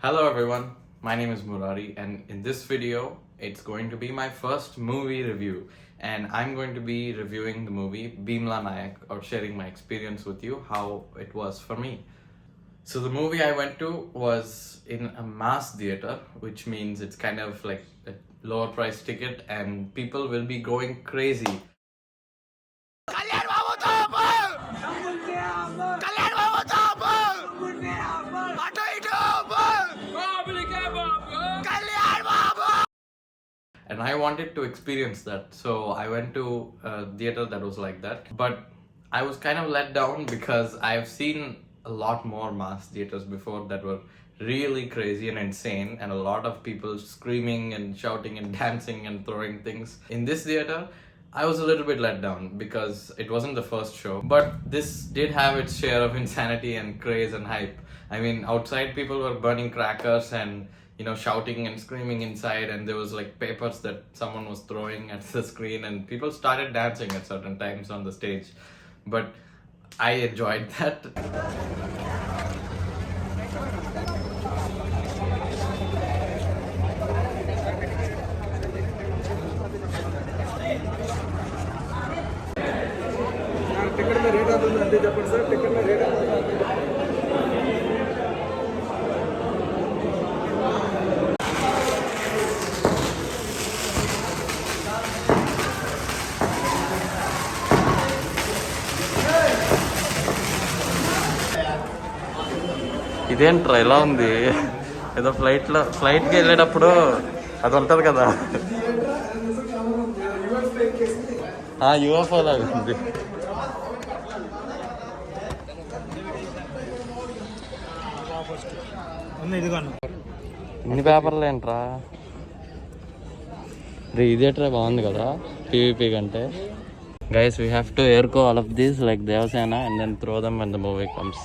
Hello everyone, my name is Murari and in this video it's going to be my first movie review and I'm going to be reviewing the movie Bheemla Nayak or sharing my experience with you how it was for me. So the movie I went to was in a mass theater, which means it's kind of like a lower price ticket and people will be going crazy. And I wanted to experience that, so I went to a theater that was like that. But I was kind of let down because I've seen a lot more mass theaters before that were really crazy and insane, and a lot of people screaming and shouting and dancing and throwing things. In this theater, I was a little bit let down because it wasn't the first show, but this did have its share of insanity and craze and hype. I mean, outside people were burning crackers and shouting and screaming inside, and there was like papers that someone was throwing at the screen, and people started dancing at certain times on the stage. But I enjoyed that. ఇదేంట్రా ఎలా ఉంది ఏదో ఫ్లైట్కి వెళ్ళేటప్పుడు అది ఉంటుంది కదా UFO లాగా ఉంది. ఇన్ని పేపర్లు ఏంట్రా ఇదేట్రా బాగుంది కదా పీవీపీ కంటే. గైస్ వీ హ్యావ్ టు ఎయిర్కో all of these like Devasena and then throw them when the movie comes.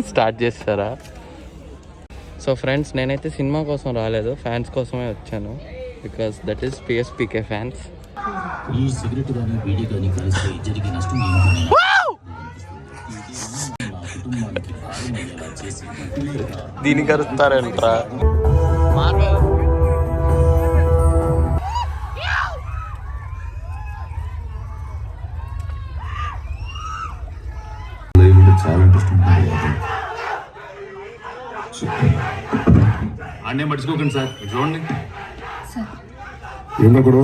Start చేస్తారా? సో ఫ్రెండ్స్, నేనైతే సినిమా కోసం రాలేదు, ఫ్యాన్స్ కోసమే వచ్చాను. Because that is PSPK fans. దీనికి అరుస్తారంట్రా. చాలా ఇంట్రెస్టింగ్ అన్నీ మర్చిపోకండి సార్. చూడండి ఏంటప్పుడు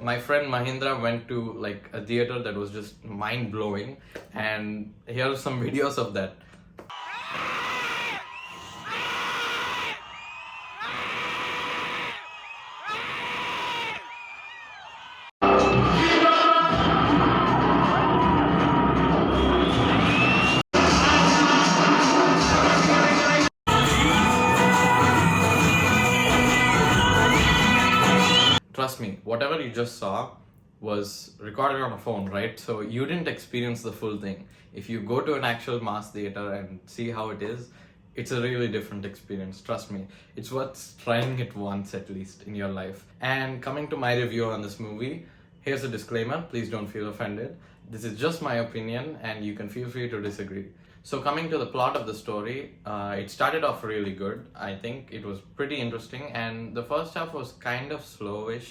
My friend Mahindra went to like a theater that was just mind-blowing, and here are some videos of that. Trust me, whatever you just saw was recorded on a phone, right? So you didn't experience the full thing. If you go to an actual mass theater and see how it is, it's a really different experience. Trust me, it's worth trying it once at least in your life. And coming to my review on this movie, here's a disclaimer, please don't feel offended. This is just my opinion and you can feel free to disagree. So coming to the plot of the story, it started off really good. I think it was pretty interesting, and the first half was kind of slowish,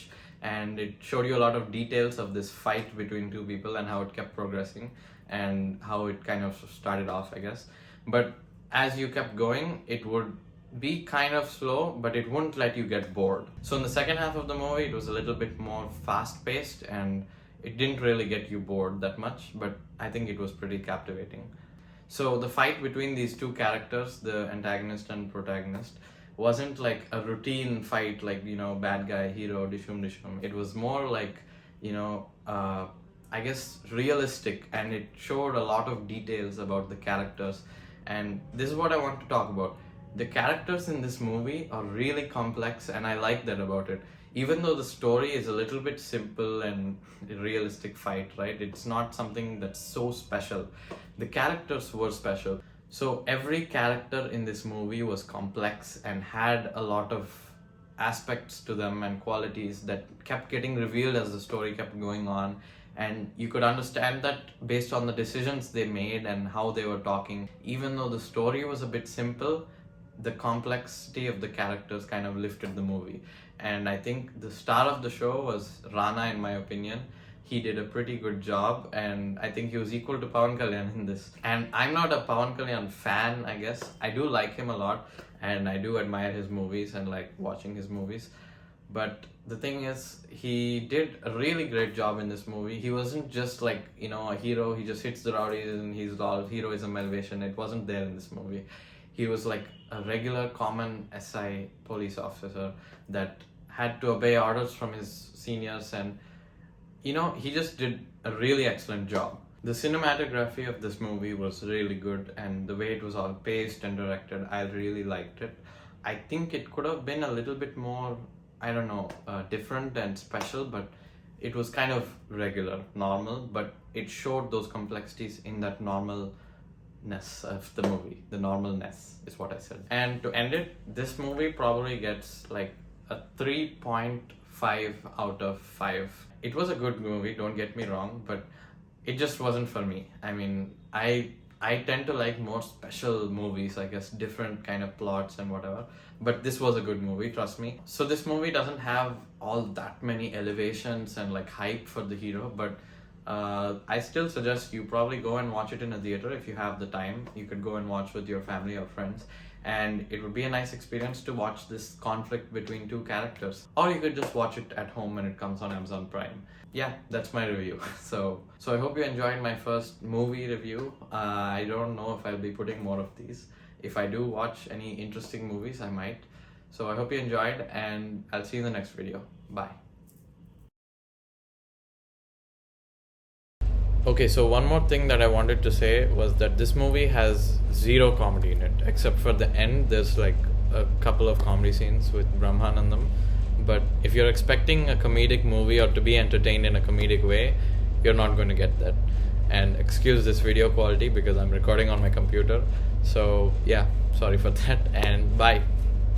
and it showed you a lot of details of this fight between two people and how it kept progressing and how it kind of started off, I guess. But as you kept going, it would be kind of slow, but it wouldn't let you get bored. So in the second half of the movie, it was a little bit more fast paced and it didn't really get you bored that much, but I think it was pretty captivating. So the fight between these two characters, the antagonist and protagonist, wasn't like a routine fight like, bad guy, hero, dishum dishum. It was more like, I guess realistic, and it showed a lot of details about the characters. And this is what I want to talk about. The characters in this movie are really complex, and I like that about it. Even though the story is a little bit simple and a realistic fight, right? It's not something that's so special. The characters were special. So every character in this movie was complex and had a lot of aspects to them and qualities that kept getting revealed as the story kept going on, and you could understand that based on the decisions they made and how they were talking. Even though the story was a bit simple, the complexity of the characters kind of lifted the movie. And I think the star of the show was Rana, in my opinion. He did a pretty good job, and I think he was equal to Pawan Kalyan in this. And I'm not a Pawan Kalyan fan, I guess. I do like him a lot, and I do admire his movies and like watching his movies. But the thing is, he did a really great job in this movie. He wasn't just like, a hero, he just hits the rowdies and he's all heroism elevation. It wasn't there in this movie. He was like a regular common SI police officer that had to obey orders from his seniors, and he just did a really excellent job. The cinematography of this movie was really good, and the way it was all paced and directed, I really liked it. I think it could have been a little bit more, I don't know, different and special, but it was kind of regular, normal, but it showed those complexities in that normalness of the movie. The normalness is what I said. And to end it, this movie probably gets like a 3.5 out of 5. It was a good movie, don't get me wrong, but it just wasn't for me. I mean, I tend to like more special movies, I guess, different kind of plots and whatever. But this was a good movie, trust me. So this movie doesn't have all that many elevations and like hype for the hero, but I still suggest you probably go and watch it in a theater if you have the time. You could go and watch with your family or friends, and it would be a nice experience to watch this conflict between two characters. Or you could just watch it at home when it comes on Amazon Prime. Yeah, that's my review. So I hope you enjoyed my first movie review. I don't know if I'll be putting more of these. If I do watch any interesting movies, I might. So I hope you enjoyed, and I'll see you in the next video. Bye. Okay, so one more thing that I wanted to say was that this movie has zero comedy in it, except for the end. There's like a couple of comedy scenes with Brahmanandam. But if you're expecting a comedic movie or to be entertained in a comedic way, you're not going to get that. And excuse this video quality because I'm recording on my computer. So yeah, sorry for that, and bye.